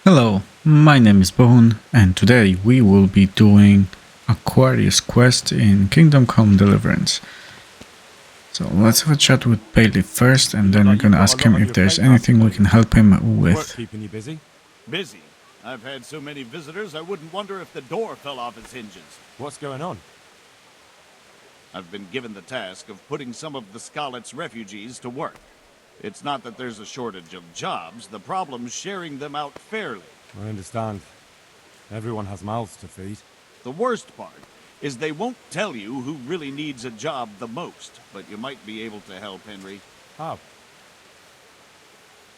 Hello, my name is Bone, and today we will be doing Aquarius quest in Kingdom Come Deliverance. So let's have a chat with Bailey first, and then we're gonna ask him if there's anything we can help him Work with. keeping you busy? Busy? I've had so many visitors, I wouldn't wonder if the door fell off its hinges. What's going on? I've been given the task of putting some of the Scarlet's refugees to work. It's not that there's a shortage of jobs, the problem's sharing them out fairly. I understand. Everyone has mouths to feed. The worst part is they won't tell you who really needs a job the most, but you might be able to help, Henry. How?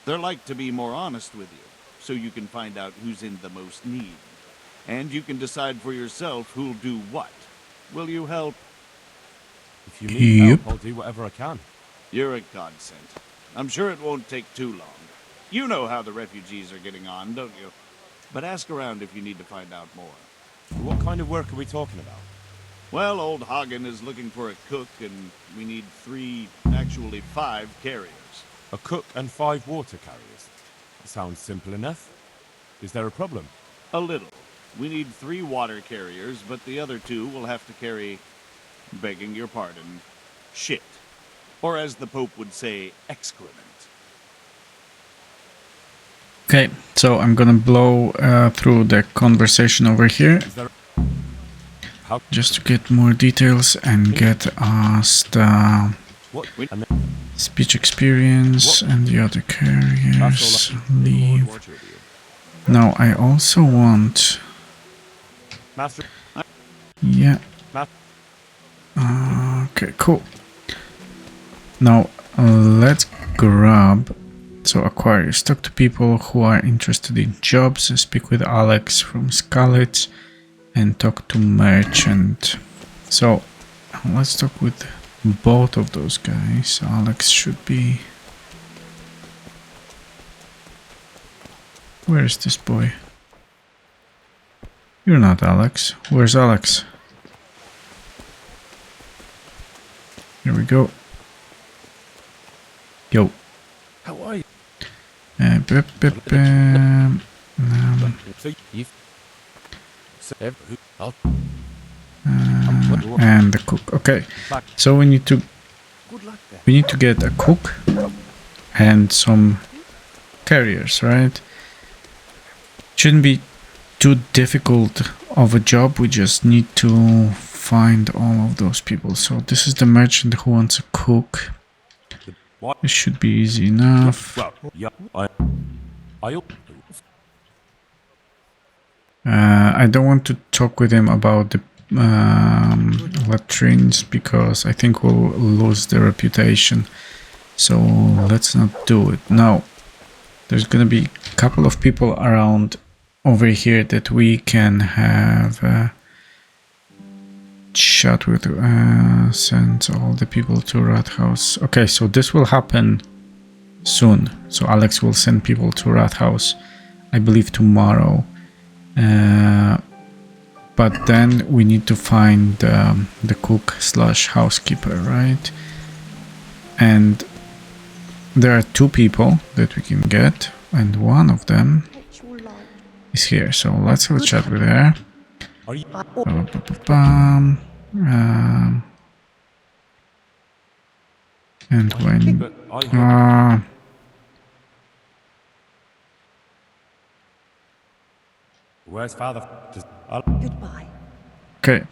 They're like to be more honest with you, so you can find out who's in the most need. And you can decide for yourself who'll do what. Will you help? If you need Yep. help, I'll do whatever I can. You're a godsend. I'm sure it won't take too long. You know how the refugees are getting on, don't you? But ask around if you need to find out more. What kind of work are we talking about? Well, old Hagen is looking for a cook, and we need 5 carriers. A cook and 5 water carriers. Sounds simple enough. Is there a problem? A little. We need 3 water carriers, but the other 2 will have to carry, begging your pardon, shit. Or as the Pope would say, excrement. Okay, so I'm gonna blow through the conversation over here Is there... How... just to get more details and get us the What? And then... speech experience and the other carriers. Leave. Now I also want... Master... Yeah. Okay, cool. Now let's grab... So Aquarius, talk to people who are interested in jobs, speak with Alex from Scarlet, and talk to Merchant. So let's talk with both of those guys. Alex should be... Where is this boy? You're not Alex. Where's Alex? Here we go. Yo. How are you? And the cook. Okay, so we need to get a cook and some carriers, right? Shouldn't be too difficult of a job. We just need to find all of those people. So this is the merchant who wants a cook. This should be easy enough. I don't want to talk with him about the latrines because I think we'll lose the reputation. So let's not do it. Now, there's gonna be a couple of people around over here that we can have a chat with. Send all the people to Rat House. Okay, so this will happen soon. So Alex will send people to Rat House, I believe tomorrow. But then we need to find the cook / housekeeper, right? And there are 2 people that we can get, and one of them is here. So let's have a chat with her. And when... Where's father? Goodbye. Okay,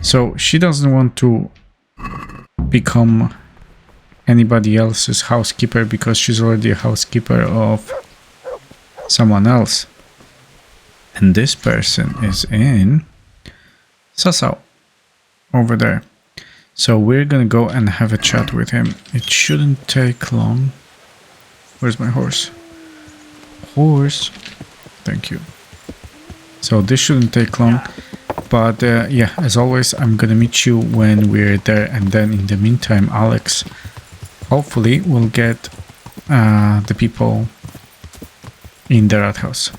so she doesn't want to become anybody else's housekeeper because she's already a housekeeper of someone else. And this person is in Sasau, over there. So we're gonna go and have a chat with him. It shouldn't take long. Where's my horse? Horse. Thank you. So this shouldn't take long. But yeah, as always, I'm gonna meet you when we're there. And then in the meantime, Alex hopefully will get the people in the rat house.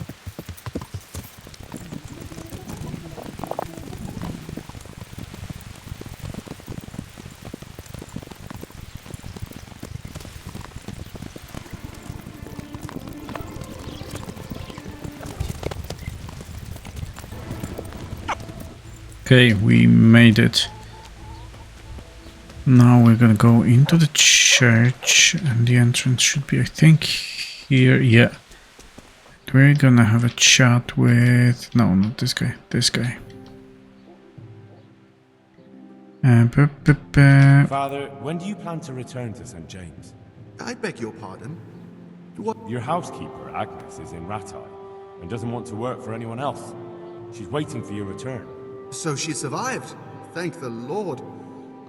Okay, we made it. Now we're gonna go into the church, and the entrance should be, I think, here. Yeah. We're gonna have a chat with... No, not this guy. This guy. Father, when do you plan to return to St. James? I beg your pardon. What? Your housekeeper, Agnes, is in Rattay and doesn't want to work for anyone else. She's waiting for your return. So she survived. Thank the Lord.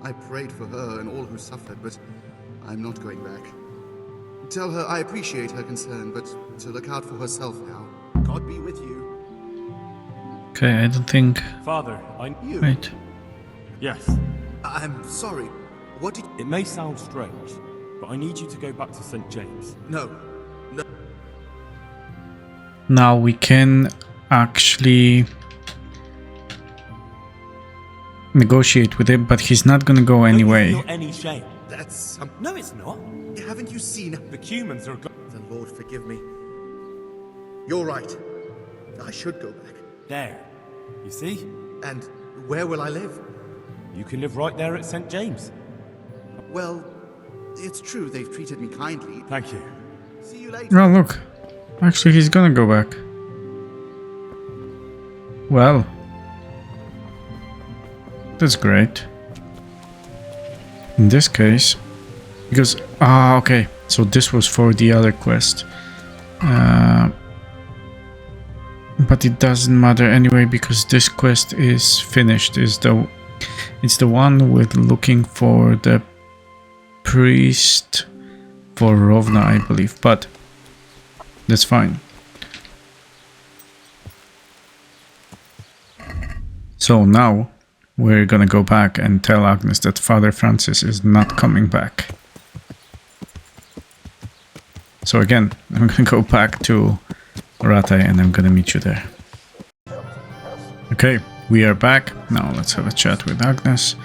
I prayed for her and all who suffered, but I'm not going back. Tell her I appreciate her concern, but to look out for herself now. God be with you. Okay, I don't think... Father, You? Wait. Yes. I'm sorry. What did... It may sound strange, but I need you to go back to St. James. No. No. Now we can actually negotiate with him, but he's not gonna go anyway. Don't you feel any shame? That's No, it's not. Haven't you seen... The Cumans are... The Lord forgive me. You're right. I should go back. There. You see? And where will I live? You can live right there at St. James. Well, it's true they've treated me kindly. Thank you. See you later. Oh, look. Actually, he's gonna go back. Well. That's great. In this case... Because... Ah, okay. So this was for the other quest. But it doesn't matter anyway, because this quest is finished. It's the one with looking for the priest for Rovna, I believe. But that's fine. So now we're gonna go back and tell Agnes that Father Francis is not coming back. So again, I'm gonna go back to Rattay and I'm gonna meet you there. Okay, we are back. Now let's have a chat with Agnes.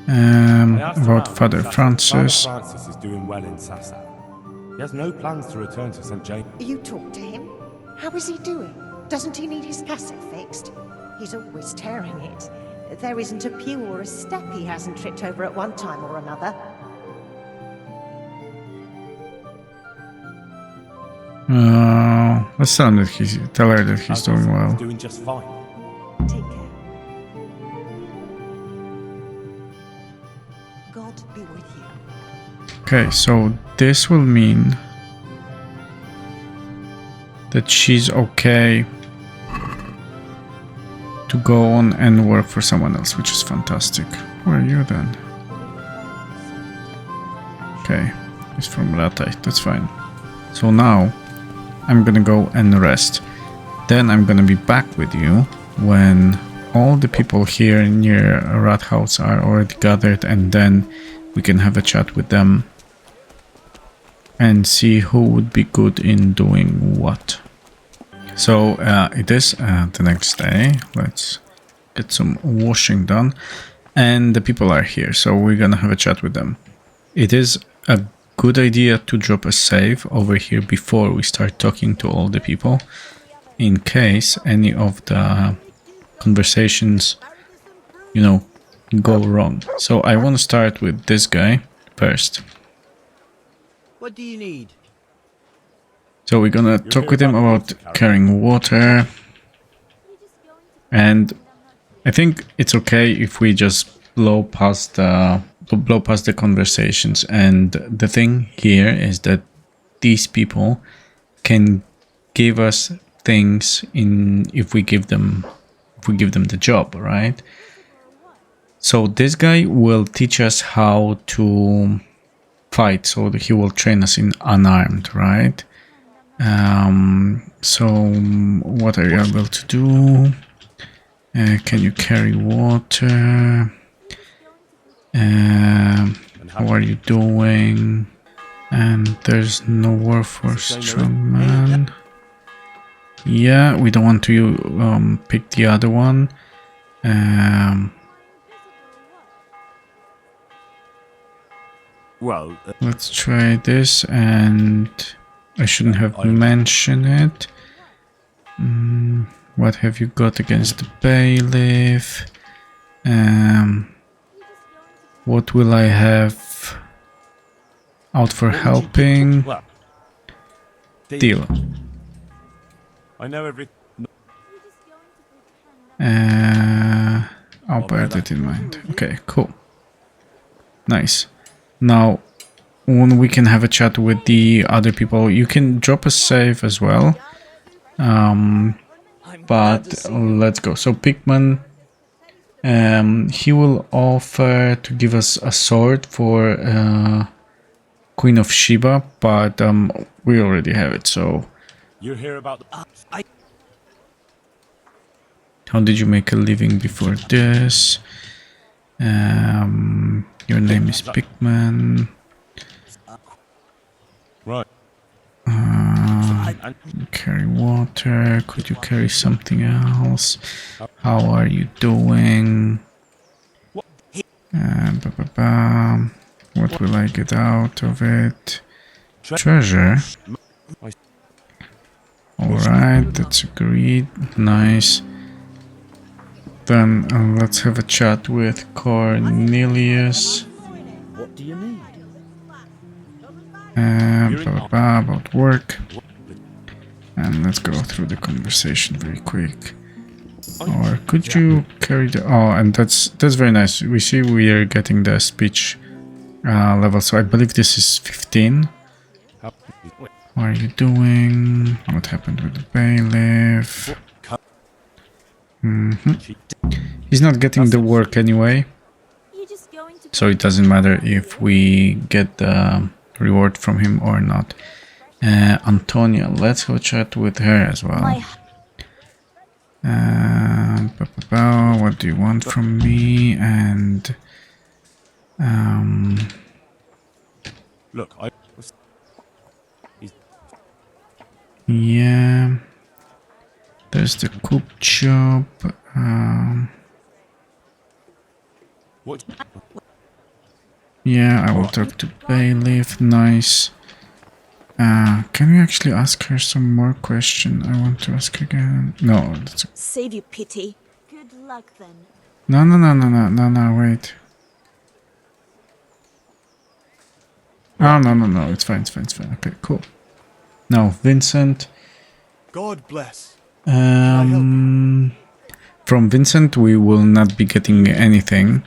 About Father Francis. Father Francis is doing well in Sasau. He has no plans to return to St. James. You talked to him? How is he doing? Doesn't he need his cassette fixed? He's always tearing it. There isn't a pew or a step he hasn't tripped over at one time or another. Let's tell him that tell her that he's doing well. He's doing just fine. Take care. God be with you. Okay, so this will mean that she's okay to go on and work for someone else, which is fantastic. Where are you then? Okay, he's from Rattay, that's fine. So now I'm gonna go and rest. Then I'm gonna be back with you when all the people here near Rathaus are already gathered, and then we can have a chat with them and see who would be good in doing what. So it is the next day. Let's get some washing done, and the people are here, so we're gonna have a chat with them. It is a good idea to drop a save over here before we start talking to all the people, in case any of the conversations, you know, go wrong. So I want to start with this guy first. What do you need? So we're gonna talk with him about carrying water, and I think it's okay if we just blow past the conversations. And the thing here is that these people can give us things if we give them the job, right? So this guy will teach us how to fight, so that he will train us in unarmed, right? So what are you able to do? Can you carry water? How are you doing? And there's no Warhorse strongman. Yeah, we don't want to pick the other one. Well, Let's try this, and I shouldn't have mentioned it. What have you got against the bailiff? What will I have out for helping? Well, Deal. I know every. I'll bear that in mind. Okay, cool. Nice. Now, when we can have a chat with the other people, you can drop a save as well. But let's go. So Pigman, he will offer to give us a sword for Queen of Sheba, but we already have it. So You hear about the. how did you make a living before this? Your name is Pigman. Right. Carry water. Could you carry something else? How are you doing? What will I get out of it? Treasure. Alright, that's agreed. Nice. Then let's have a chat with Cornelius. What do you need? About work. And let's go through the conversation very quick. Or could you carry the... Oh, and that's very nice. We see we are getting the speech level. So I believe this is 15. What are you doing? What happened with the bailiff? He's not getting the work anyway. So it doesn't matter if we get the reward from him or not. Antonia, let's go chat with her as well. What do you want from me? And Look, I. yeah, there's the cook shop. What? Yeah, I will talk to bailiff. Nice. Can we actually ask her some more question? I want to ask again. No, that's... Save you pity. Good luck then. No, wait. Oh, no, it's fine. Okay, cool. Now, Vincent. God bless. From Vincent, we will not be getting anything.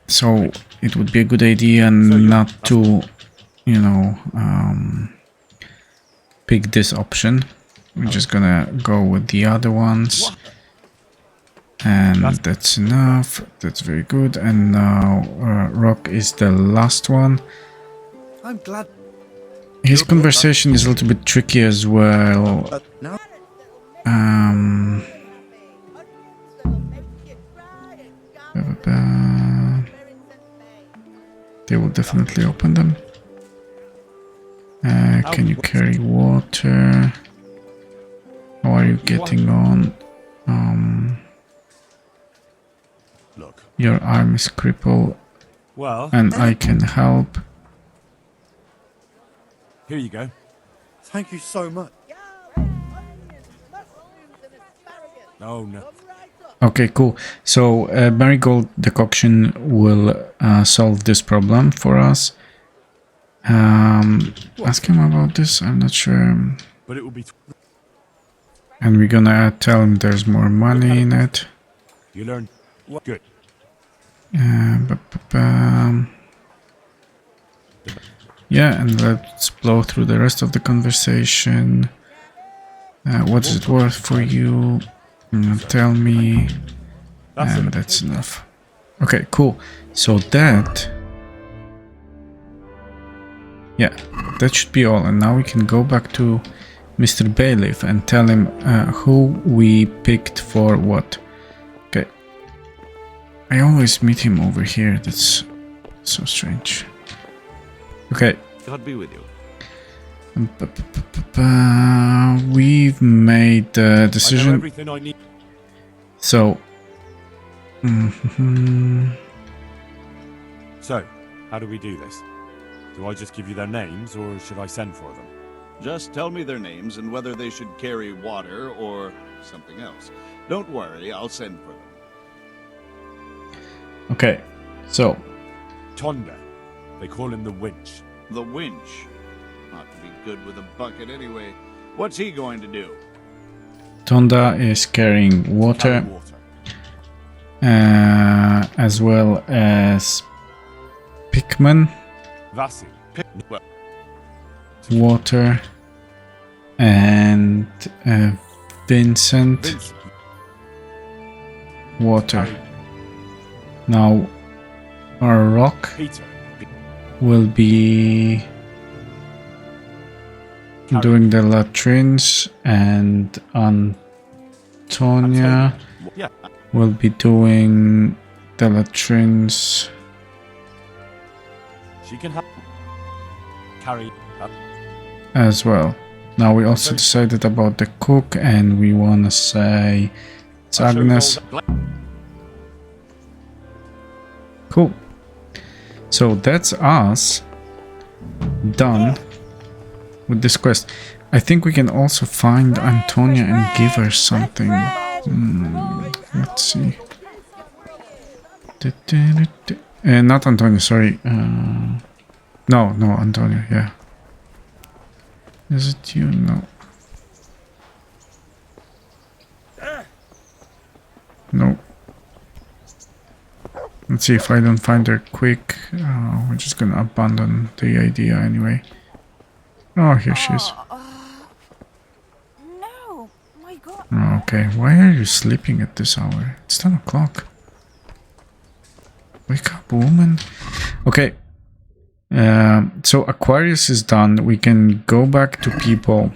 So it would be a good idea not to, you know, pick this option. We're just gonna go with the other ones. And that's enough. That's very good. And now Rock is the last one. I'm glad. His conversation is a little bit tricky as well. Now They will definitely open them. Can you carry water? How are you getting on? Look. Your arm is crippled Well, and I can help. here you go. thank you so much. Oh no. Okay, cool. So Marigold decoction will solve this problem for us. Ask him about this. I'm not sure. But it will be. And we're gonna tell him there's more money in it. You learn. What? Good. Yeah, and let's blow through the rest of the conversation. What is it worth for you? Tell me. And that's enough. Okay, cool. So that... yeah, that should be all. And now we can go back to Mr. Bailiff and tell him who we picked for what. Okay. I always meet him over here. That's so strange. Okay. God be with you. We've made the I know decision. everything I need. So... So, how do we do this? Do I just give you their names, or should I send for them? Just tell me their names and whether they should carry water or something else. Don't worry, I'll send for them. Okay, so Tonda. They call him the Winch. The winch. Ought to be good with a bucket anyway. What's he going to do? Tonda is carrying Carry water, water. as well as Pickman, Vasi. Well, water, and Vincent, Vincent. water. Carry Now, our rock Peter. will be Carry doing the latrines, and Antonia Yeah. will be doing the latrines. She can help. Carry. As well. Now we also decided about the cook, and we want to say it's Agnes. Cool. So that's us done with this quest. I think we can also find Antonia and give her something. Let's see. Not Antonia, sorry. No, Antonia, yeah. Is it you? No. No. Let's see if I don't find her quick. We're just gonna abandon the idea anyway. Oh, here she is. No, my God. Okay, why are you sleeping at this hour? It's 10 o'clock. Wake up, woman. Okay. So Aquarius is done. We can go back to people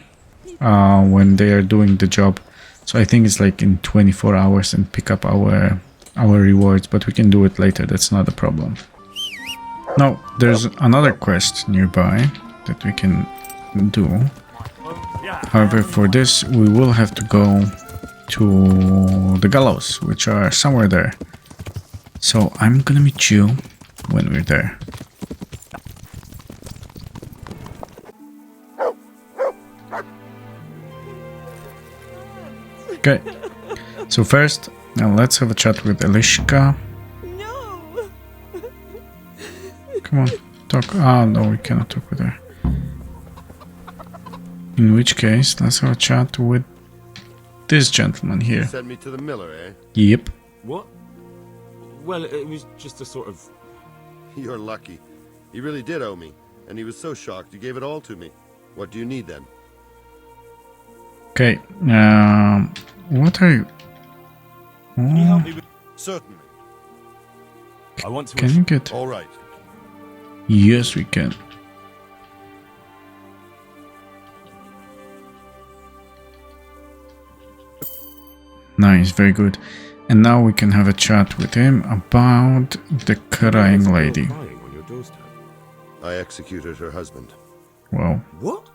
when they are doing the job. So I think it's like in 24 hours and pick up our rewards, but we can do it later. That's not a problem. Now, there's another quest nearby that we can do. However, for this, we will have to go to the gallows, which are somewhere there. So I'm gonna meet you when we're there. Okay, so first, now let's have a chat with Elishka. No. Come on, talk. Ah, no, we cannot talk with her. In which case, let's have a chat with this gentleman here. Sent me to the miller, eh? Yep. What? Well, it was just a sort of. You're lucky. He really did owe me, and he was so shocked he gave it all to me. What do you need then? Okay, what are you? Can you help me with? Certainly. I want to. Can you get? All right. Yes, we can. Nice, very good. And now we can have a chat with him about the crying lady. Crying on your doorstep. I executed her husband. Wow. What?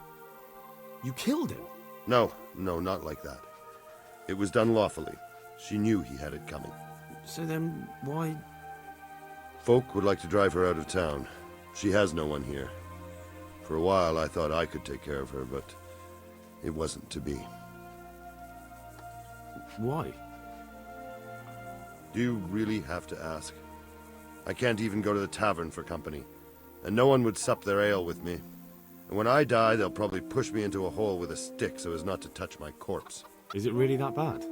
You killed him? No, not like that. It was done lawfully. She knew he had it coming. So then, why? Folk would like to drive her out of town. She has no one here. For a while, I thought I could take care of her, but it wasn't to be. Why? Do you really have to ask? I can't even go to the tavern for company, and no one would sup their ale with me. And when I die, they'll probably push me into a hole with a stick so as not to touch my corpse. Is it really that bad?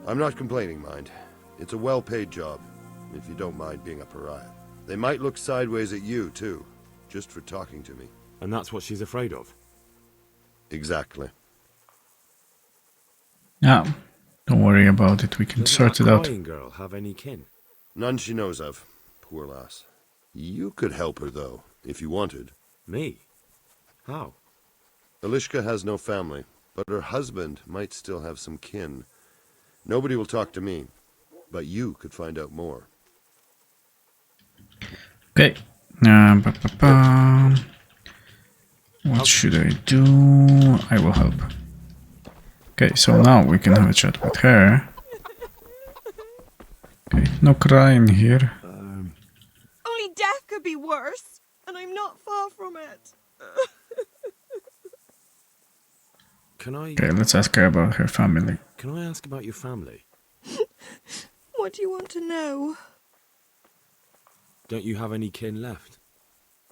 I'm not complaining, mind. It's a well-paid job, if you don't mind being a pariah. They might look sideways at you, too, just for talking to me. And that's what she's afraid of. Exactly. Yeah, don't worry about it. We can Doesn't sort that it out. crying girl have any kin? None she knows of. Poor lass. You could help her, though, if you wanted. Me? How? Elishka has no family, but her husband might still have some kin. Nobody will talk to me, but you could find out more. Okay. What should I do? I will help. Okay, so now we can have a chat with her. Okay, no crying here. Only death could be worse, and I'm not far from it. Can I Okay, let's ask her about her family. can I ask about your family? What do you want to know? Don't you have any kin left?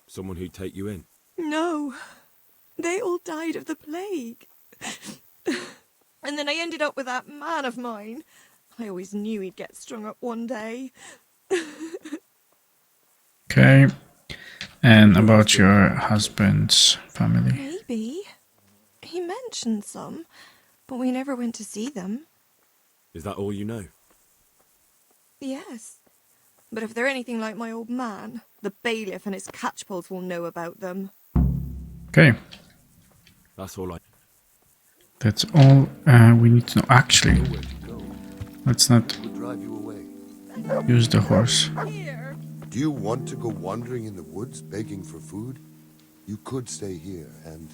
Someone who'd take you in? No. They all died of the plague. And then I ended up with that man of mine. I always knew he'd get strung up one day. Okay. And about your husband's family. Maybe. He mentioned some, but we never went to see them. Is that all you know? Yes. But if they're anything like my old man, the bailiff and his catchpoles will know about them. Okay. That's all I... That's all we need to know. Actually, let's not Would drive you away. use the horse. Here. Do you want to go wandering in the woods begging for food? You could stay here and...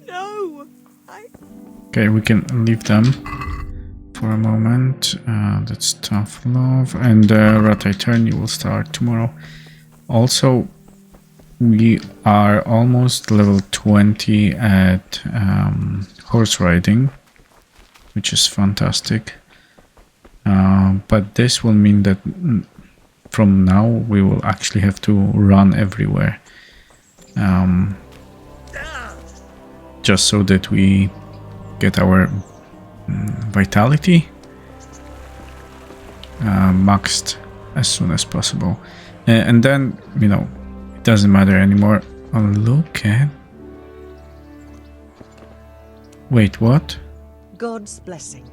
No. Okay, we can leave them for a moment. That's tough love. And Rat I Turn, you will start tomorrow. Also, we are almost level 20 at horse riding, which is fantastic. But this will mean that from now we will actually have to run everywhere. Just so that we get our vitality maxed as soon as possible. And then, you know, it doesn't matter anymore. Oh, look at... Wait, what? God's blessing.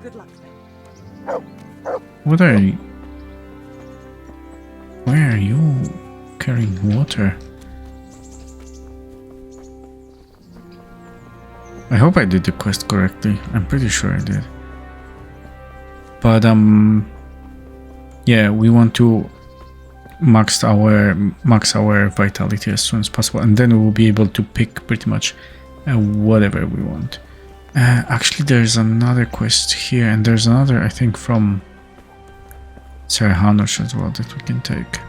Good luck. What are you... Why are you carrying water? I hope I did the quest correctly. I'm pretty sure I did. But yeah, we want to max our vitality as soon as possible, and then we will be able to pick pretty much whatever we want. Actually, there's another quest here, and there's another, I think, from Serhanush as well that we can take.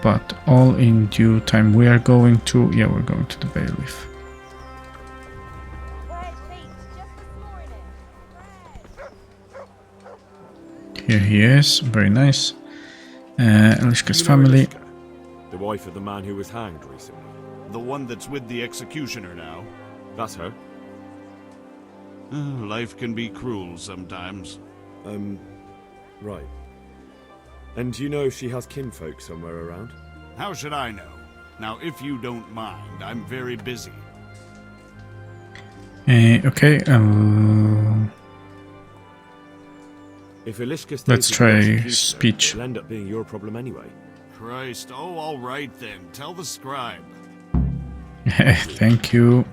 But all in due time. We are going to... Yeah, we're going to the bailiff. Here he is. Very nice. Elishka's family. Elishka, the wife of the man who was hanged recently. The one that's with the executioner now. That's her. Life can be cruel sometimes. Right. And do you know if she has kinfolk somewhere around? How should I know? Now, if you don't mind, I'm very busy. Okay. If Elishka stays Let's with the try executioner, speech. It'll end up being your problem anyway. Christ, oh, all right then. Tell the scribe. Thank you.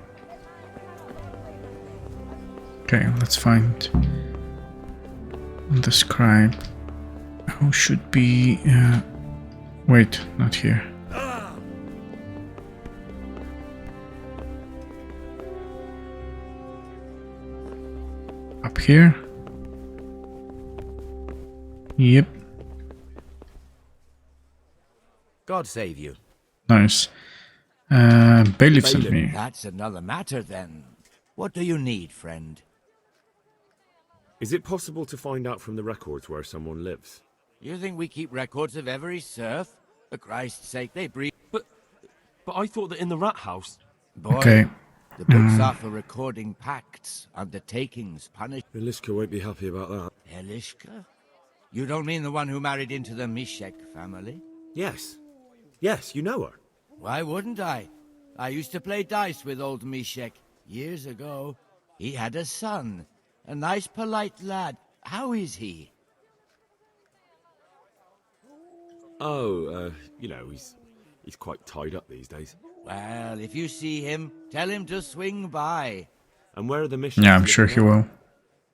Okay, let's find the scribe. Who should be... wait, not here. Up here? Yep. God save you. Nice. Bailiff sent me. That's another matter then. What do you need, friend? Is it possible to find out from the records where someone lives? You think we keep records of every serf? For Christ's sake, they breathe. But I thought that in the rat house. Boy, Okay. the books are for recording pacts, undertakings, punishments. Elishka won't be happy about that. Elishka? You don't mean the one who married into the Mishek family? Yes. Yes, you know her. Why wouldn't I? I used to play dice with old Mishek years ago. He had a son, a nice, polite lad. How is he? Oh, you know, he's quite tied up these days. Well, if you see him, tell him to swing by. And where are the missions? Yeah, I'm sure he will.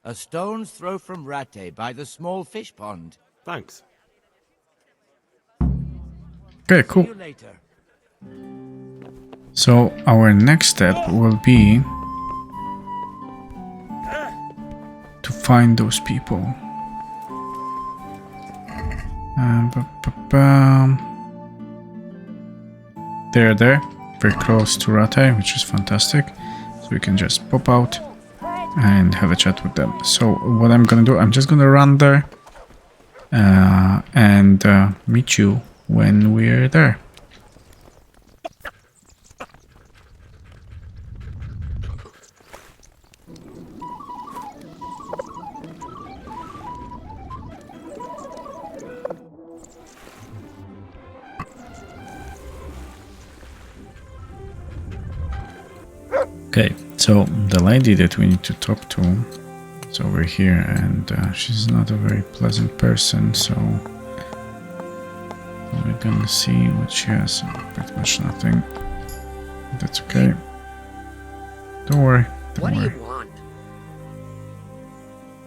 A stone's throw from Rate by the small fish pond. Thanks. Okay, cool. See you later. So our next step will be to find those people. They're there. very close to Rate, which is fantastic. So we can just pop out and have a chat with them. So what I'm gonna do, I'm just gonna run there and meet you when we're there. Okay, so the lady that we need to talk to is over here, and she's not a very pleasant person, so we're gonna see what she has. Pretty much nothing. That's okay. Don't worry. Don't worry. want?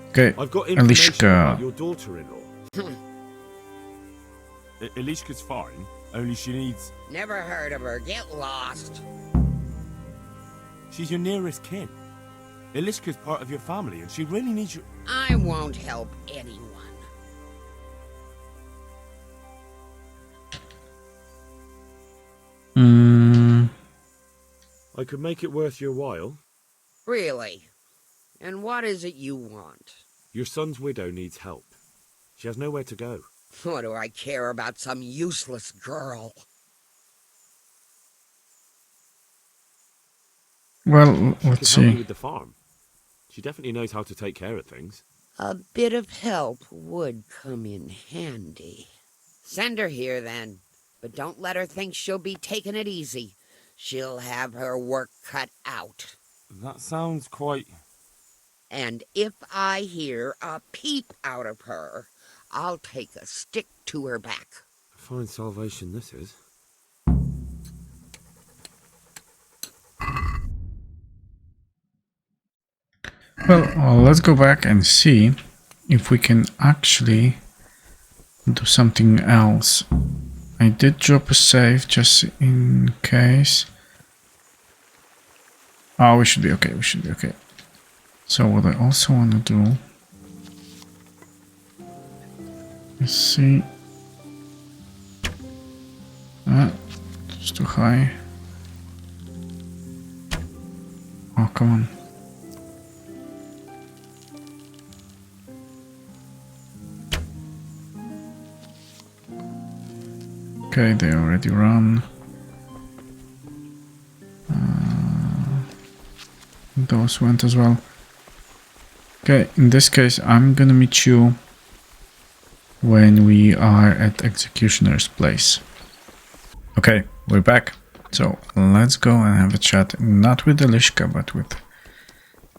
Okay, I've got information about Elishka. your daughter-in-law. Elishka's fine, only she needs... Never heard of her. Get lost. She's your nearest kin. Elishka's part of your family, and she really needs you... I won't help anyone. I could make it worth your while. Really? And what is it you want? Your son's widow needs help. She has nowhere to go. What do I care about some useless girl? Well, She let's could help you see. with the farm. She definitely knows how to take care of things. A bit of help would come in handy. Send her here, then. But don't let her think she'll be taking it easy. She'll have her work cut out. That sounds quite... And if I hear a peep out of her, I'll take a stick to her back. A fine salvation this is. Well, let's go back and see if we can actually do something else. I did drop a save just in case. Oh, we should be okay. We should be okay. So what I also want to do is see. It's too high. Oh, come on. Okay, they already run. Those went as well. Okay, in this case, I'm gonna meet you when we are at Executioner's place. Okay, we're back. So let's go and have a chat, not with Elishka, but with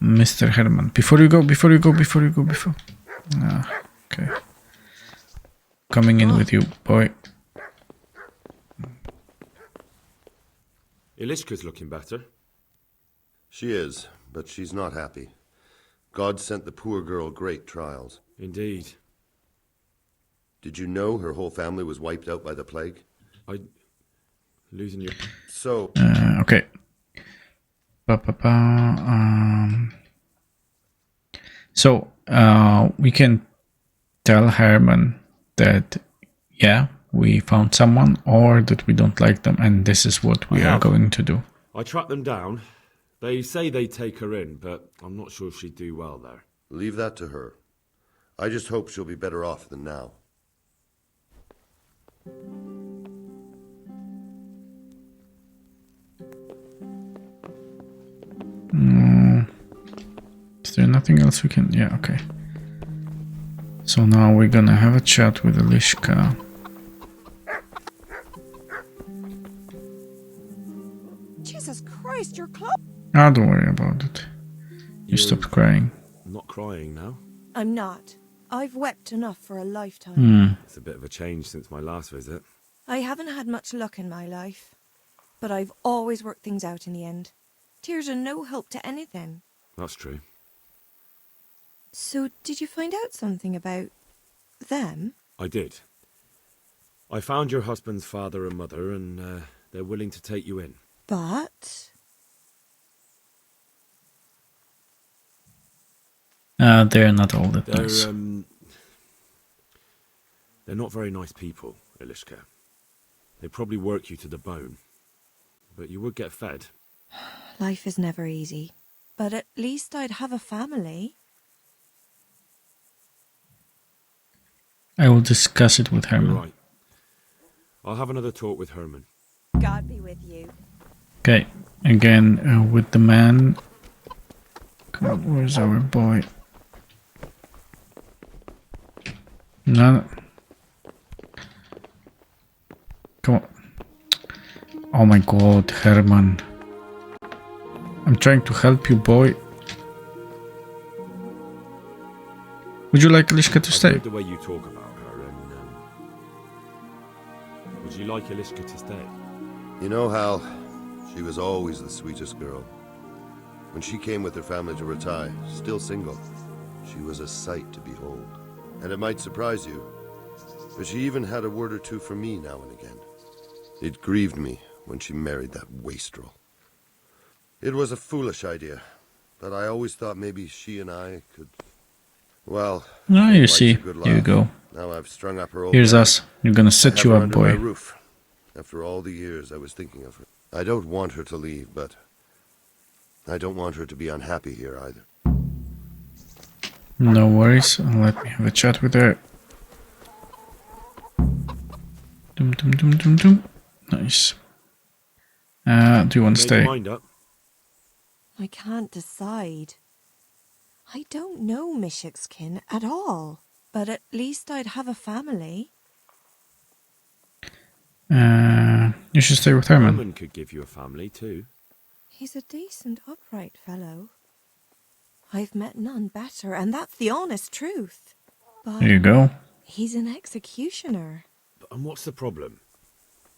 Mr. Herman. Before you go. Okay. Coming in with you, boy. Elishka's looking better. She is, but she's not happy. God sent the poor girl great trials. Indeed. Did you know her whole family was wiped out by the plague? Losing your... So... Okay. So, we can tell Herman that, yeah, we found someone, or that we don't like them, and this is what we are going to do. I tracked them down. They say they'd take her in, but I'm not sure she'd do well there. Leave that to her. I just hope she'll be better off than now. Is there nothing else we can... Yeah, okay. So now we're gonna have a chat with Elishka. Jesus Christ, your club! Ah, don't worry about it. You stopped crying. Not crying now. I'm not. I've wept enough for a lifetime. It's a bit of a change since my last visit. I haven't had much luck in my life, but I've always worked things out in the end. Tears are no help to anything. That's true. So, did you find out something about them? I did. I found your husband's father and mother, and they're willing to take you in. But... They're not all that nice. They're not very nice people, Elishka. They probably work you to the bone. but you would get fed. Life is never easy. But at least I'd have a family. I will discuss it with You're Herman. right. I'll have another talk with Herman. God be with you. Okay, again with the man. Come on, where's our boy? No. Come on. Oh my god, Herman. I'm trying to help you, boy. Would you like Elishka to I've stay? heard the way you talk about her, and would you like Elishka to stay? You know, Hal, she was always the sweetest girl. When she came with her family to Ratai, still single, she was a sight to behold. And it might surprise you, but she even had a word or two for me now and again. It grieved me when she married that wastrel. It was a foolish idea, but I always thought maybe she and I could... Well, Ah, you life's see. a good Here you laugh. go. Now I've strung up her old Here's man. us. We're gonna I set have you her up, under my boy. roof. After all the years I was thinking of her. I don't want her to leave, but I don't want her to be unhappy here either. No worries. Let me have a chat with her. Dum dum dum dum dum. Nice. Do you want to Make your stay? mind up. I can't decide. I don't know Mishik's kin at all. But at least I'd have a family. You should stay with Herman. Herman could give you a family too. He's a decent, upright fellow. I've met none better, and that's the honest truth. But There you go. he's an executioner. And what's the problem?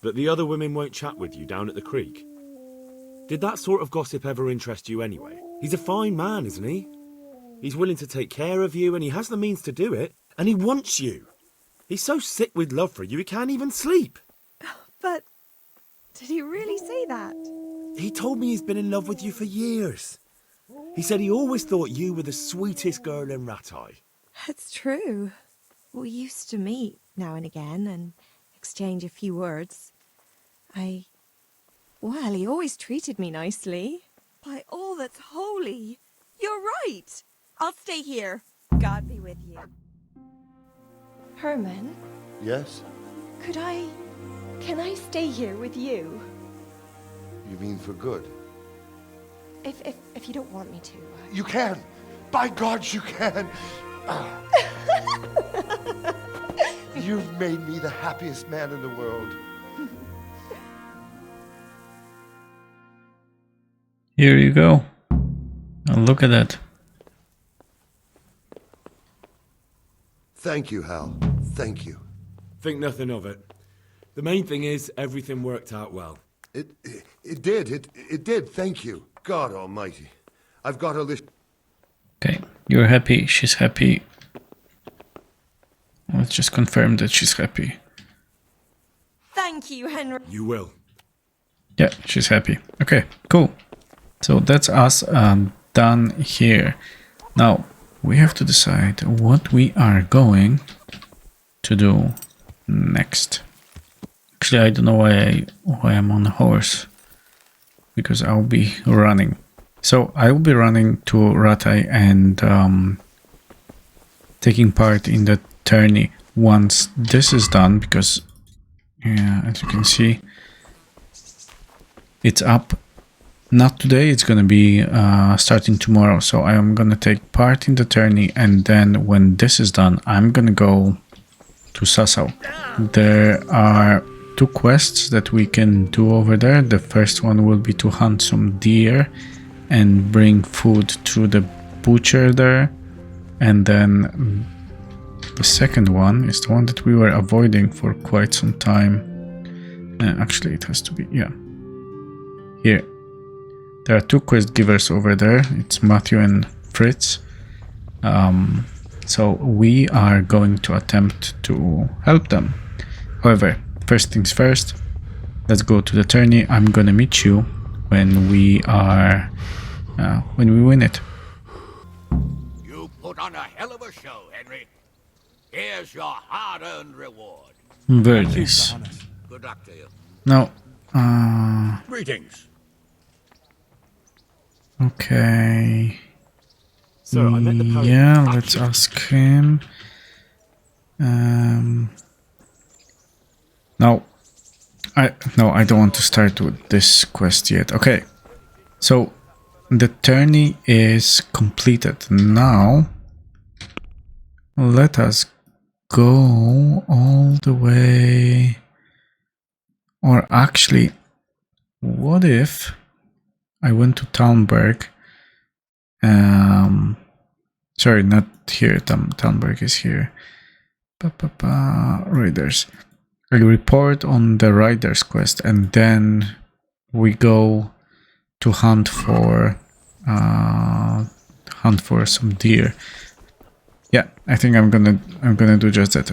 That the other women won't chat with you down at the creek? Did that sort of gossip ever interest you anyway? He's a fine man, isn't he? He's willing to take care of you, and he has the means to do it. And he wants you. He's so sick with love for you, he can't even sleep. But did he really say that? He told me he's been in love with you for years. He said he always thought you were the sweetest girl in Ratai. It's true. We used to meet now and again and exchange a few words. Well, he always treated me nicely. By all that's holy, you're right. I'll stay here. God be with you. Herman, Yes? can I stay here with you? You mean for good? If you don't want me to. You can! By God, you can! You've made me the happiest man in the world. Here you go. Now look at that. Thank you, Hal. Thank you. Think nothing of it. The main thing is everything worked out well. It did. It did. Thank you. God almighty. I've got a list. Okay, you're happy. She's happy. Let's just confirm that she's happy. Thank you, Henry. You will. Yeah, she's happy. Okay, cool. So that's us done here. Now we have to decide what we are going to do next. Actually, I don't know why I'm on a horse, because I'll be running. So I will be running to Ratai and taking part in the tourney once this is done, because yeah, as you can see, it's up. Not today, it's gonna be starting tomorrow. So I am gonna take part in the tourney, and then when this is done, I'm gonna go to Sasau. There are 2 quests that we can do over there. The first one will be to hunt some deer and bring food to the butcher there, and then the second one is the one that we were avoiding for quite some time. Actually, it has to be, yeah, here. There are 2 quest givers over there. It's Matthew and Fritz. So we are going to attempt to help them. However, first things first, let's go to the tourney. I'm gonna meet you when we win it. You put on a hell of a show, Henry. Here's your hard-earned reward. Very Thank you, nice. Sir Hannes. Good luck to you. Now, Greetings. Okay. Sir, I met the parrot. Yeah, let's ask him. No. I don't want to start with this quest yet. Okay. So the tourney is completed. Now let us go all the way. Or actually, what if I went to Talmberg? Sorry, not here. Talmberg is here. Raiders. I report on the Raiders quest, and then we go to hunt for some deer. Yeah, I think I'm gonna do just that.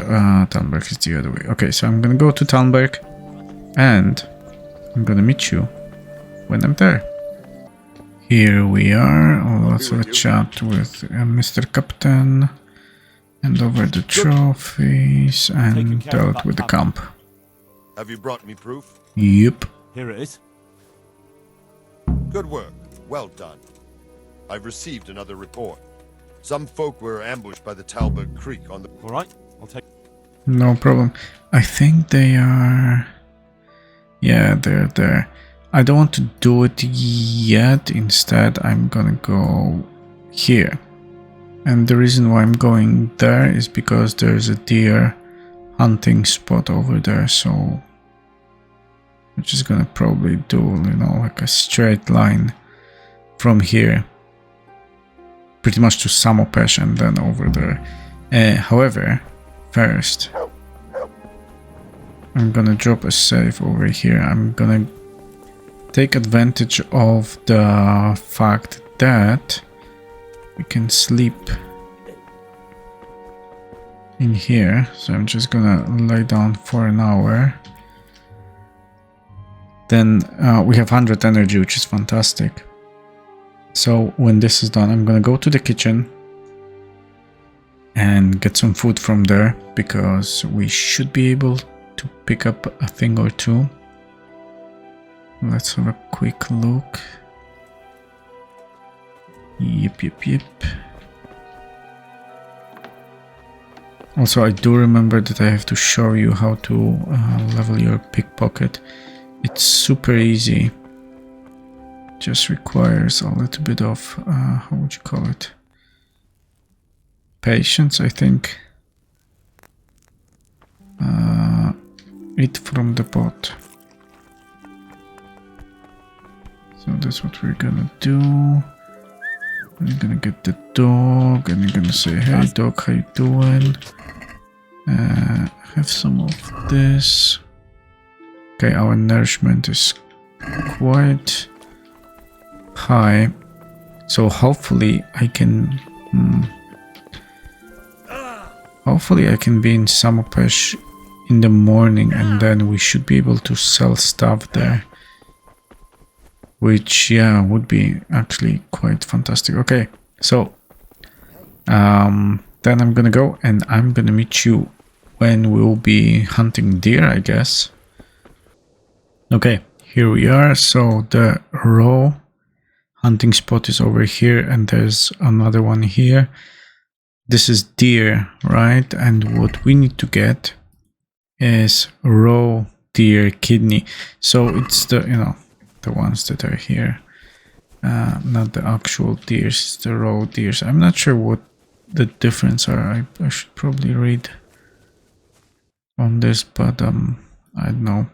Talmberg is the other way. Okay, so I'm gonna go to Talmberg, and I'm gonna meet you when I'm there. Here we are. Let's have a chat with Mr. Captain. Hand over the trophies and dealt with the camp. Have you brought me proof? Yep. Here it is. Good work. Well done. I've received another report. Some folk were ambushed by the Talbot Creek on the... All right, I'll take... No problem. I think they are... Yeah, they're there. I don't want to do it yet. Instead, I'm gonna go here. And the reason why I'm going there is because there's a deer hunting spot over there. So I'm just gonna probably do, like a straight line from here. Pretty much to Samopesh and then over there. However, first, I'm gonna drop a save over here. I'm gonna take advantage of the fact that we can sleep in here. So I'm just gonna lay down for an hour. Then we have 100 energy, which is fantastic. So when this is done, I'm gonna go to the kitchen and get some food from there, because we should be able to pick up a thing or two. Let's have a quick look. Yep. Also, I do remember that I have to show you how to level your pickpocket. It's super easy. Just requires a little bit of, how would you call it? Patience, I think. Eat from the pot. So that's what we're gonna do. We're gonna get the dog and you're gonna say, hey dog, how you doing? Have some of this. Okay, our nourishment is quite high. So hopefully I can... Hopefully I can be in Samopesh in the morning, and then we should be able to sell stuff there. Which, yeah, would be actually quite fantastic. Okay, so then I'm gonna go and I'm gonna meet you when we'll be hunting deer, I guess. Okay, here we are. So the raw hunting spot is over here, and there's another one here. This is deer, right? And what we need to get is raw deer kidney. So it's the, the ones that are here, not the actual deers, it's the raw deers. I'm not sure what the difference are. I should probably read on this, but I don't know.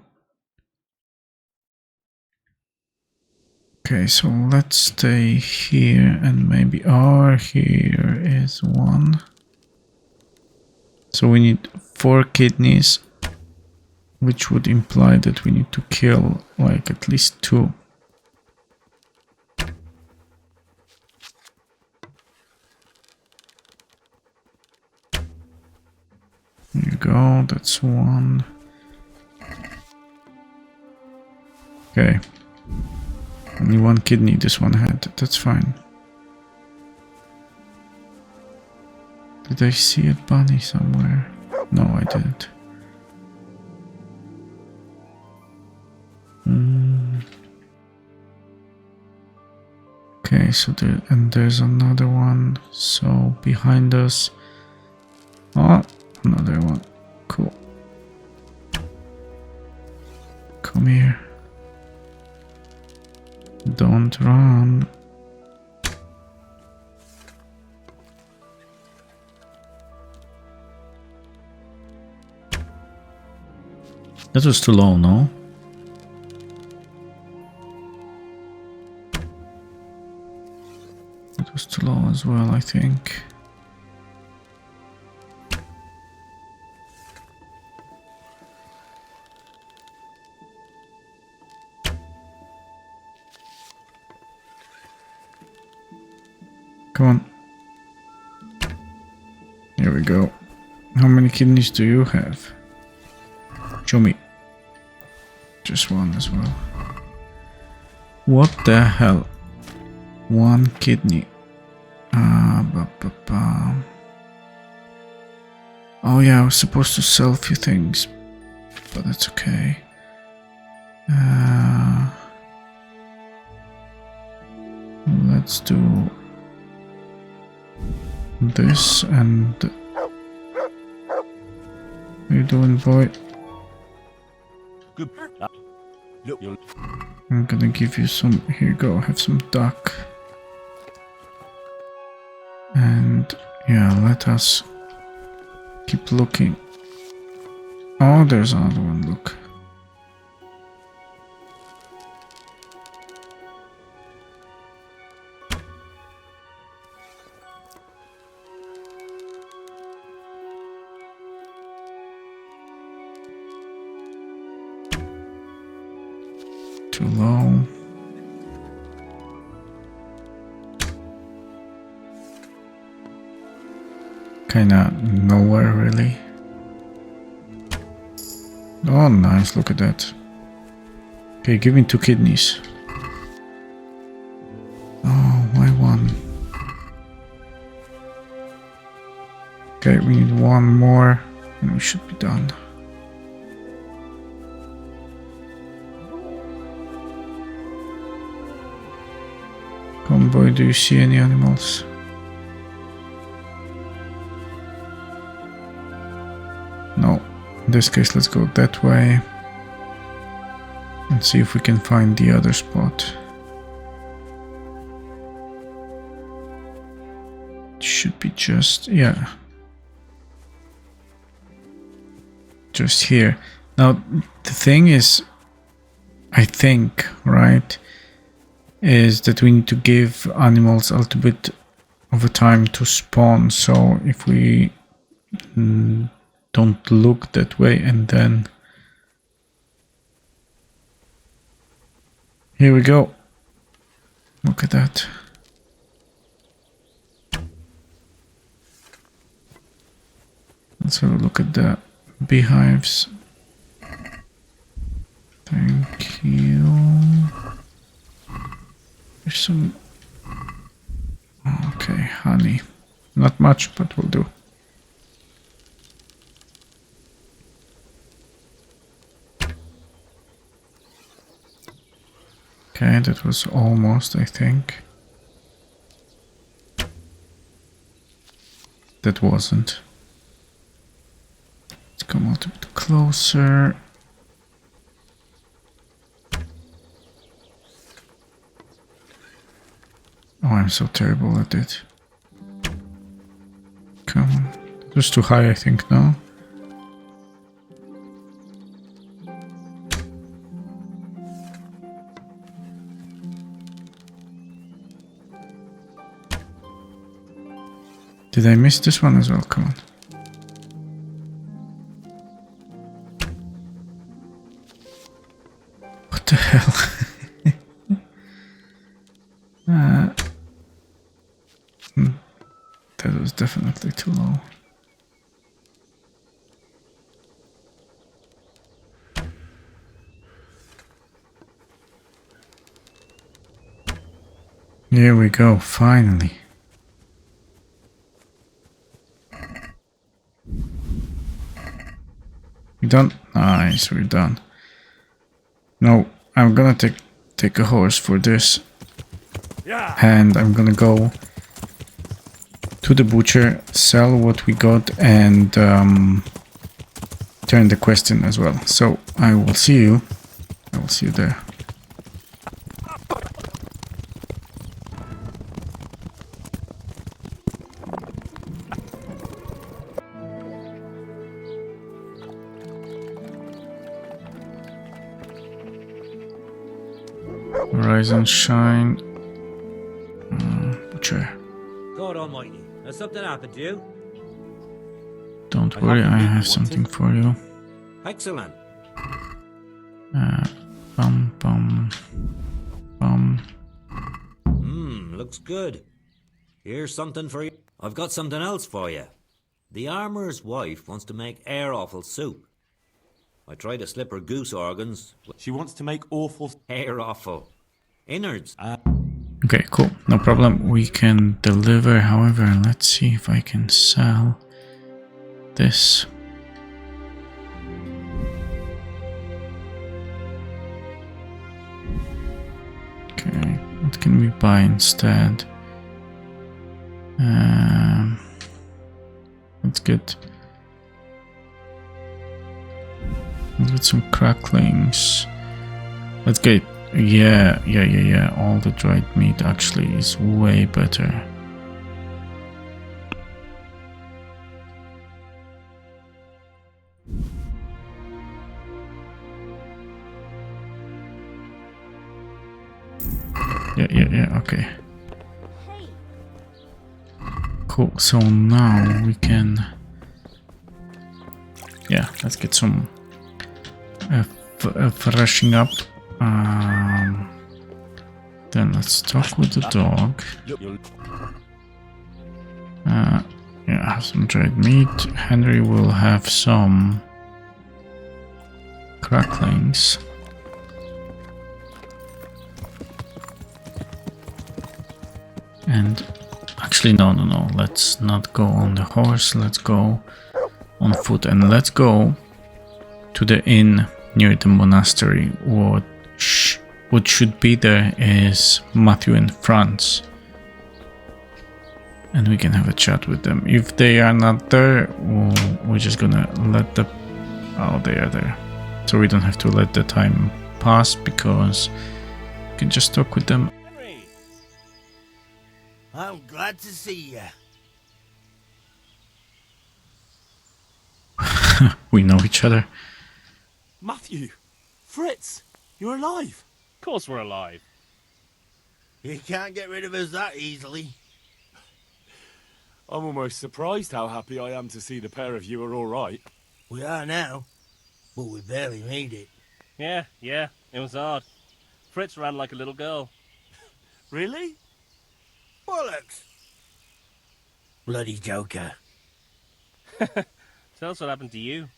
Okay, so let's stay here, and maybe here is one. So we need 4 kidneys, which would imply that we need to kill like at least 2. There you go, that's 1. Okay. Only 1 kidney this one had, that's fine. Did I see a bunny somewhere? No, I didn't. Okay, so there's another one. So behind us. Oh, another one. Cool. Come here. Don't run. That was too low, no? That was too low as well, I think. Come on. Here we go. How many kidneys do you have? Show me. Just one as well. What the hell? One kidney. Oh yeah, I was supposed to sell a few things, but that's okay. Let's do this and... How you doing, boy? Good. Look, you're... I'm gonna give you some... Here you go, have some duck. And yeah, let us keep looking. Oh, there's another one, look. Too low. Kinda nowhere really. Oh nice, look at that. Okay, give me 2 kidneys. Oh, why one? Okay, we need one more and we should be done. Come boy, do you see any animals? No. In this case, let's go that way and see if we can find the other spot. Should be just, yeah. Just here. Now, the thing is, I think, right, is that we need to give animals a little bit of a time to spawn. So if we don't look that way and then... Here we go. Look at that. Let's have a look at the beehives. Thank you. There's some... Okay, honey. Not much, but will do. Okay, that was almost, I think. That wasn't. Let's come a little bit closer. Oh, I'm so terrible at it. Come on. It was too high, I think, no? Did I miss this one as well? Come on. What the hell? That was definitely too low. Here we go, finally. We done? Nice, we're done. No, I'm gonna take a horse for this. And I'm gonna go to the butcher, sell what we got, and turn the quest in as well. So I will see you. I will see you there. Rise and shine. Butcher. God almighty, has something happened to you? Don't worry, I have something for you. Excellent. Bum bum bum. Looks good. Here's something for you. I've got something else for you. The armourer's wife wants to make air offal soup. I tried to slip her goose organs. She wants to make awful air offal. Innards. Okay, cool. No problem. We can deliver. However, let's see if I can sell this. Okay, what can we buy instead? Let's get some cracklings. Let's get yeah. All the dried meat actually is way better. Yeah, okay. Cool, so now we can... Yeah, let's get some freshening up. Then let's talk with the dog. Yeah, have some dried meat. Henry will have some cracklings. And actually, no. Let's not go on the horse. Let's go on foot, and let's go to the inn near the monastery. What should be there is Matthew and Franz, and we can have a chat with them. If they are not there, we're just gonna let the... Oh, they are there. So we don't have to let the time pass, because we can just talk with them. I'm glad to see you. We know each other. Matthew! Fritz! You're alive! Of course we're alive. You can't get rid of us that easily. I'm almost surprised how happy I am to see the pair of you are all right. We are now, but we barely made it. Yeah, it was hard. Fritz ran like a little girl. Really? Bollocks! Bloody joker. Tell us what happened to you.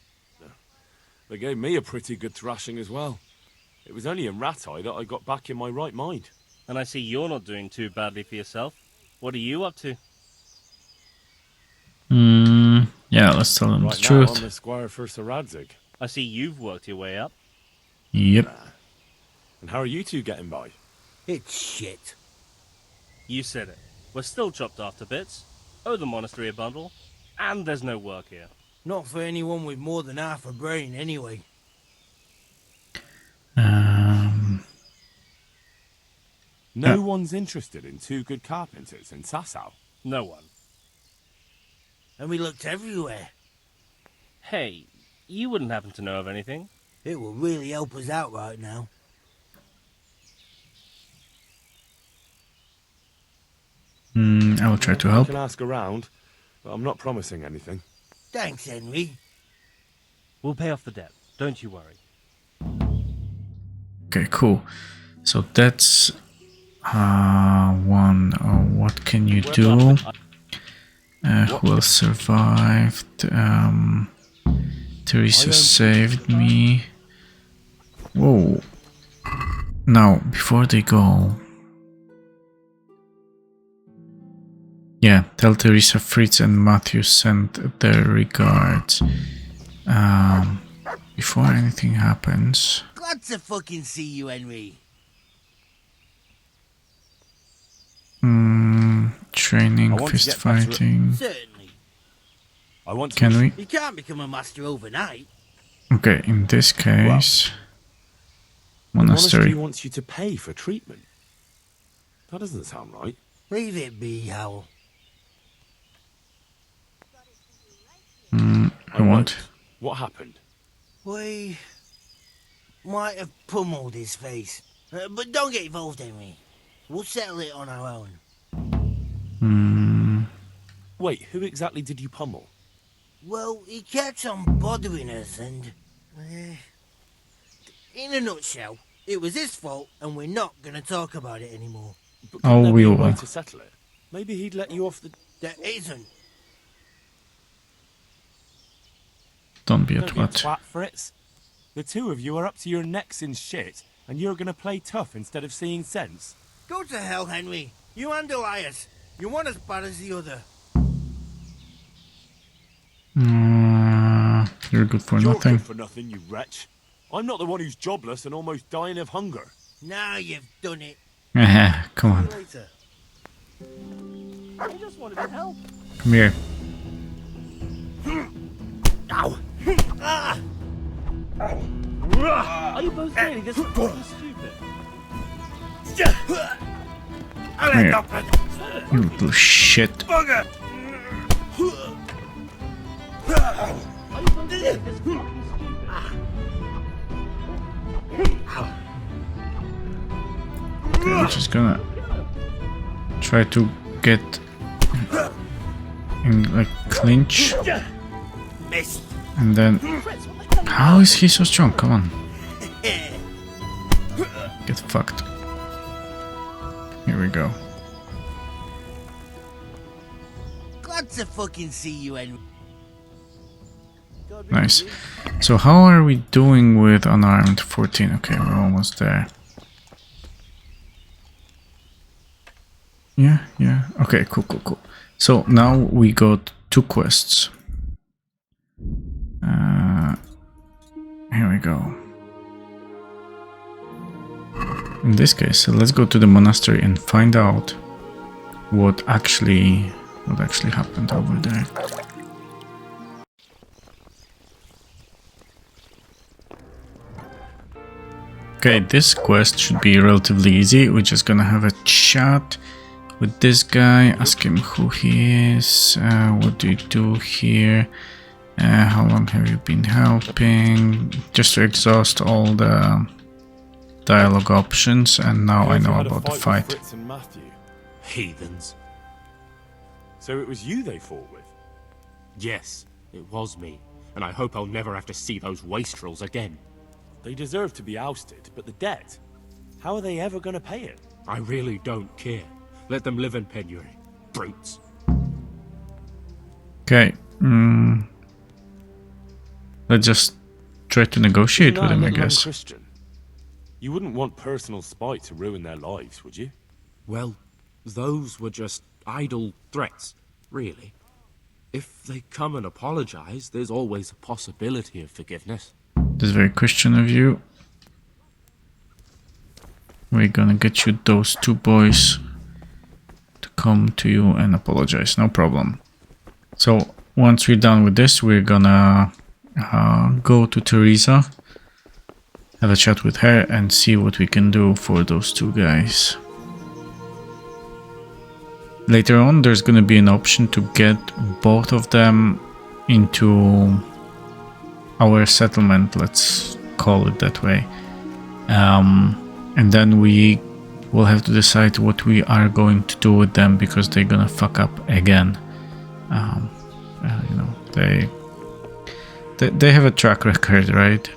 They gave me a pretty good thrashing as well. It was only in Rat-Eye that I got back in my right mind. And I see you're not doing too badly for yourself. What are you up to? Yeah, let's tell them right the now, truth. I'm the squire for Sir Radzig. I see you've worked your way up. Yep. And how are you two getting by? It's shit. You said it. We're still chopped off to bits. Owe the monastery a bundle. And there's no work here. Not for anyone with more than half a brain, anyway. No one's interested in two good carpenters in Sasau. No one. And we looked everywhere. Hey, you wouldn't happen to know of anything? It will really help us out right now. I will try to help. I can ask around, but I'm not promising anything. Thanks, Henry. We'll pay off the debt. Don't you worry. Okay, cool. So that's one. What can you do? Who else survived? Teresa saved me. Whoa. Now, before they go... Yeah, tell Teresa Fritz and Matthew sent their regards. Before anything happens... Glad to fucking see you, Henry. Training, fist fighting. Certainly. I want to. Can we? You can't become a master overnight. Okay, in this case, The monastery monastery. wants you to pay for treatment. That doesn't sound right. Leave it be, Howell. I want. What happened? We might have pummeled his face. But don't get involved, Henry. We'll settle it on our own. Wait, who exactly did you pummel? Well, he kept on bothering us and... in a nutshell, it was his fault and we're not going to talk about it anymore. But couldn't Oh, there we be a will. way to settle it? Maybe he'd let you off the... There isn't. Don't be a Don't be a twat. twat, Fritz. The two of you are up to your necks in shit, and you're gonna play tough instead of seeing sense. Go to hell, Henry. You and Elias. You're one as bad as the other. You're good for You're nothing. good for nothing, you wretch. I'm not the one who's jobless and almost dying of hunger. Now you've done it. Come on, Later. I just wanted to help. come here. Ow. Ah. Are you both really this fucking stupid? Come here. You little shit. Bugger. Are you both really this fucking stupid? I'm just gonna try to get in like clinch, Missed. and then how is he so strong? Come on, get fucked. Here we go. Glad to fucking see you, Henry. Nice. So how are we doing with unarmed 14? Okay, we're almost there. Yeah. Okay, cool. So now we got 2 quests. Here we go. In this case, let's go to the monastery and find out what actually happened over there. Okay, this quest should be relatively easy. We're just gonna have a chat with this guy, ask him who he is, what do you do here, how long have you been helping, just to exhaust all the dialogue options, and now I know about the fight. With Fritz and Matthew. Heathens. So it was you they fought with? Yes, it was me. And I hope I'll never have to see those wastrels again. They deserve to be ousted, but the debt? How are they ever going to pay it? I really don't care. Let them live in penury. Brutes. Okay, let's just try to negotiate with him, I guess. Christian. You wouldn't want personal spite to ruin their lives, would you? Well, those were just idle threats, really. If they come and apologize, there's always a possibility of forgiveness. This is very Christian of you. We're gonna get you those 2 boys to come to you and apologize, no problem. So once we're done with this, we're gonna go to Teresa, have a chat with her, and see what we can do for those 2 guys. Later on, there's gonna be an option to get both of them into our settlement, let's call it that way. And then we will have to decide what we are going to do with them, because they're gonna fuck up again. You know, they have a track record, right?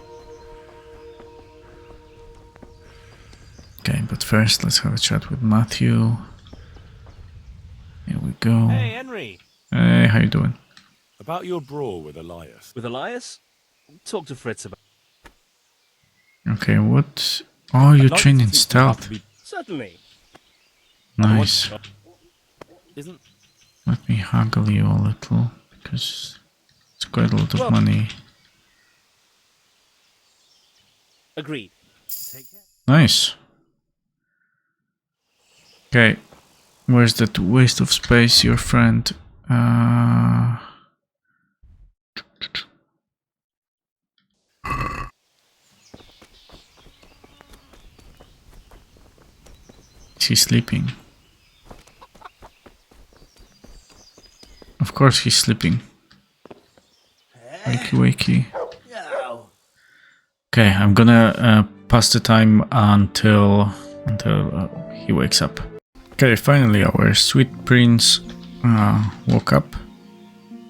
Okay, but first let's have a chat with Matthew. Here we go. Hey, Henry. Hey, how you doing? About your brawl with Elias. With Elias? Talk to Fritz about. Okay, what? Oh, you're I'd like training to think stealth. Certainly. Nice. Isn't Let me haggle you a little, because it's quite a lot of money. Agreed. Take care. Nice. Okay. Where's that waste of space, your friend? Is he sleeping? Of course he's sleeping. Wakey wakey. Okay, I'm gonna pass the time until he wakes up. Okay, finally our sweet prince woke up.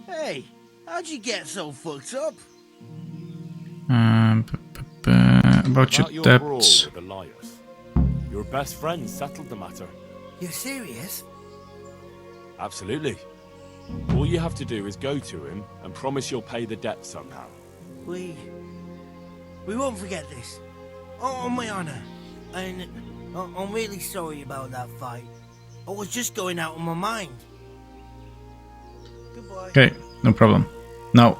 Hey, how'd you get so fucked up? About your debts. Brawl with Elias. Your best friend settled the matter. You're serious? Absolutely. All you have to do is go to him and promise you'll pay the debt somehow. We won't forget this. On my honor. And I'm really sorry about that fight. I was just going out of my mind. Goodbye. Okay, no problem. Now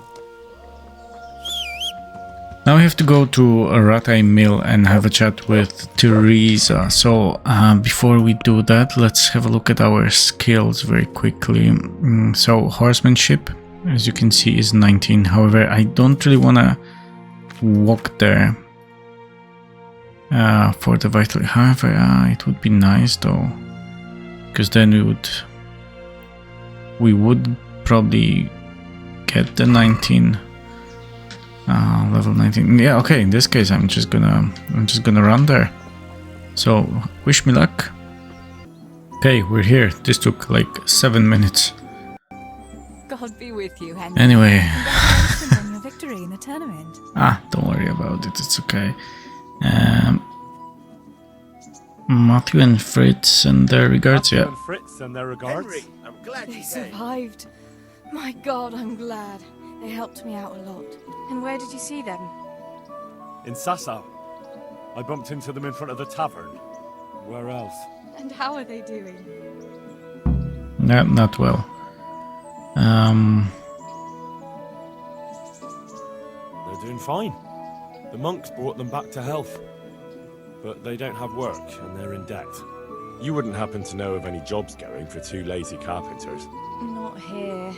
we have to go to Ratai Mill and have a chat with Teresa. So before we do that, let's have a look at our skills very quickly. So horsemanship, as you can see, is 19. However, I don't really want to walk there for the vital. However, it would be nice though, because then we would probably get the 19. Level 19. Yeah, okay, in this case I'm just gonna run there. So wish me luck. Okay, we're here. This took like 7 minutes. God be with you, Henry. Anyway. Congratulations on your victory in the tournament. Don't worry about it, it's okay. Matthew and Fritz send their regards, Matthew yeah. and Fritz send their regards. Henry, I'm glad They you came. survived. My God, I'm glad. They helped me out a lot. And where did you see them? In Sasau. I bumped into them in front of the tavern. Where else? And how are they doing? Not well. They're doing fine. The monks brought them back to health. But they don't have work and they're in debt. You wouldn't happen to know of any jobs going for 2 lazy carpenters? Not here.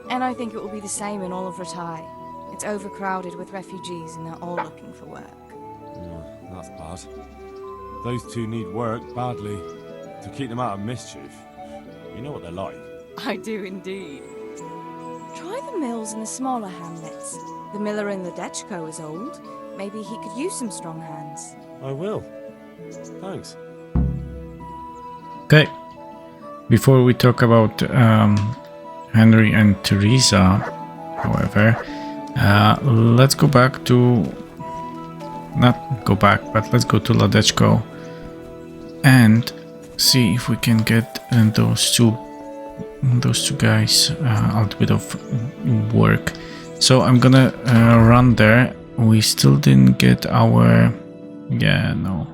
And I think it will be the same in all of Ratai. It's overcrowded with refugees and they're all looking for work. That's bad. Those 2 need work badly. To keep them out of mischief. You know what they're like. I do indeed. Try the mills in the smaller hamlets. The miller in the Dechko is old. Maybe he could use some strong hands. I will. Thanks. Okay. Before we talk about Henry and Teresa, however, let's go back to... Not go back, but let's go to Ladechko and see if we can get those two guys a little bit of work. So I'm gonna run there. We still didn't get our... Yeah, no.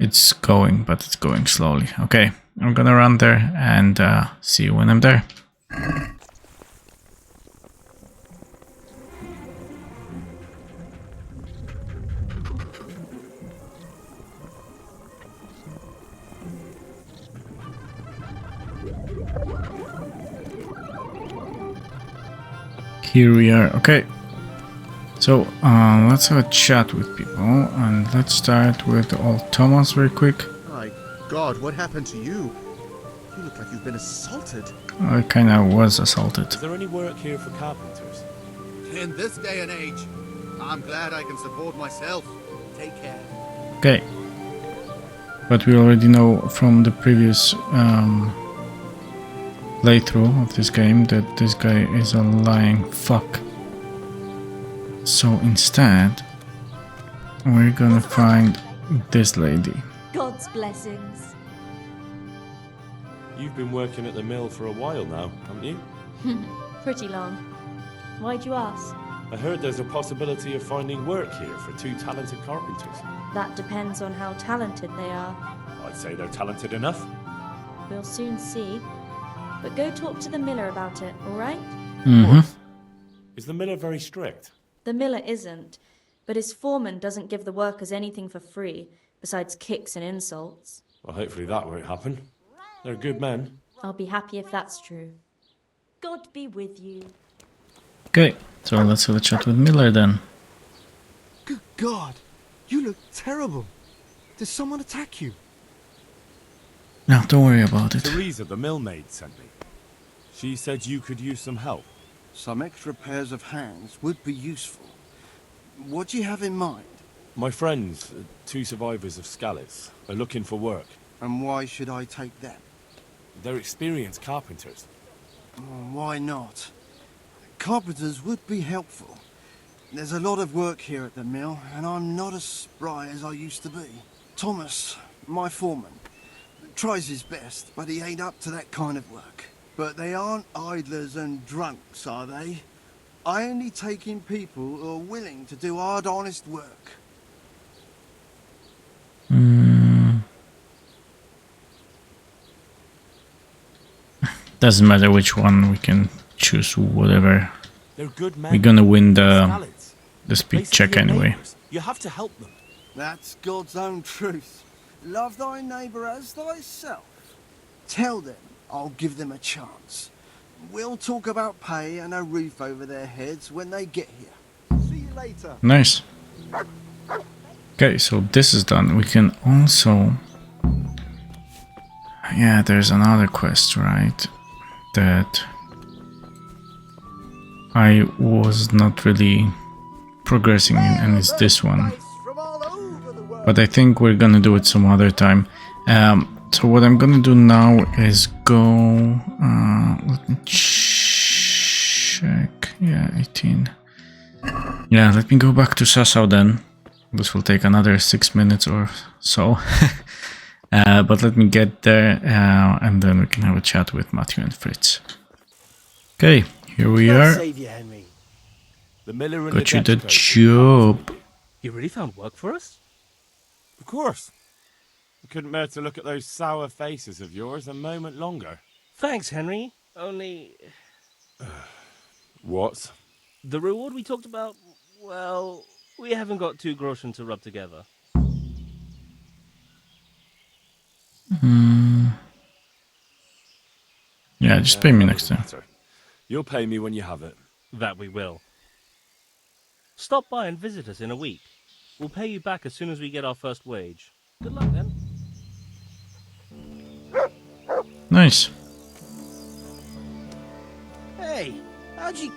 It's going, but it's going slowly. Okay, I'm gonna run there and see you when I'm there. Here we are. Okay, so let's have a chat with people, and let's start with old Thomas very quick. My God, what happened to you? You look like you've been assaulted. I kind of was assaulted. Is there any work here for carpenters? In this day and age, I'm glad I can support myself. Take care. Okay, but we already know from the previous playthrough of this game that this guy is a lying fuck. So instead, we're gonna find this lady. God's blessings. You've been working at the mill for a while now, haven't you? Pretty long. Why'd you ask? I heard there's a possibility of finding work here for 2 talented carpenters. That depends on how talented they are. I'd say they're talented enough. We'll soon see. But go talk to the miller about it, all right? Mm-hmm. Is the miller very strict? The miller isn't, but his foreman doesn't give the workers anything for free, besides kicks and insults. Well, hopefully that won't happen. They're good men. I'll be happy if that's true. God be with you. Okay, so let's have a chat with Miller then. Good God, you look terrible. Did someone attack you? No, don't worry about it. Teresa, the millmaid, sent me. She said you could use some help. Some extra pairs of hands would be useful. What do you have in mind? My friends, 2 survivors of Scalitz, are looking for work. And why should I take them? They're experienced carpenters. Why not? Carpenters would be helpful. There's a lot of work here at the mill, and I'm not as spry as I used to be. Thomas, my foreman, tries his best, but he ain't up to that kind of work. But they aren't idlers and drunks, are they? I only take in people who are willing to do hard, honest work. Doesn't matter which one, we can choose whatever. They're good men. We're gonna win the speed check anyway. You have to help them. That's God's own truth. Love thy neighbour as thyself. Tell them I'll give them a chance. We'll talk about pay and a roof over their heads when they get here. See you later. Nice. Okay, so this is done. We can also... Yeah, there's another quest, right? That I was not really progressing in, and it's this one. But I think we're gonna do it some other time. So what I'm gonna do now is go... let me check... Yeah, 18. Yeah, let me go back to Sassau then. This will take another 6 minutes or so. But let me get there, and then we can have a chat with Matthew and Fritz. Okay, here we are. Save you, Henry. The miller and Got you the the job. You really found work for us? Of course. I couldn't bear to look at those sour faces of yours a moment longer. Thanks, Henry. Only... What? The reward we talked about, well, we haven't got 2 groschen to rub together. Yeah, just pay me next time. You'll pay me when you have it. That we will. Stop by and visit us in a week. We'll pay you back as soon as we get our first wage. Good luck then. Nice. Hey, how'd you...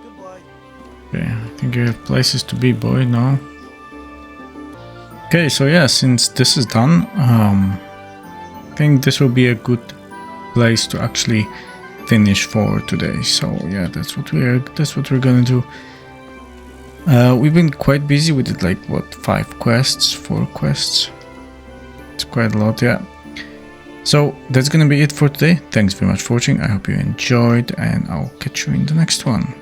Goodbye. Okay, I think you have places to be, boy, now. Okay, so yeah, since this is done, I think this will be a good place to actually finish for today. So yeah, that's what we're gonna do. We've been quite busy with it, like what, 4 quests. It's quite a lot, yeah. So that's gonna be it for today. Thanks very much for watching. I hope you enjoyed, and I'll catch you in the next one.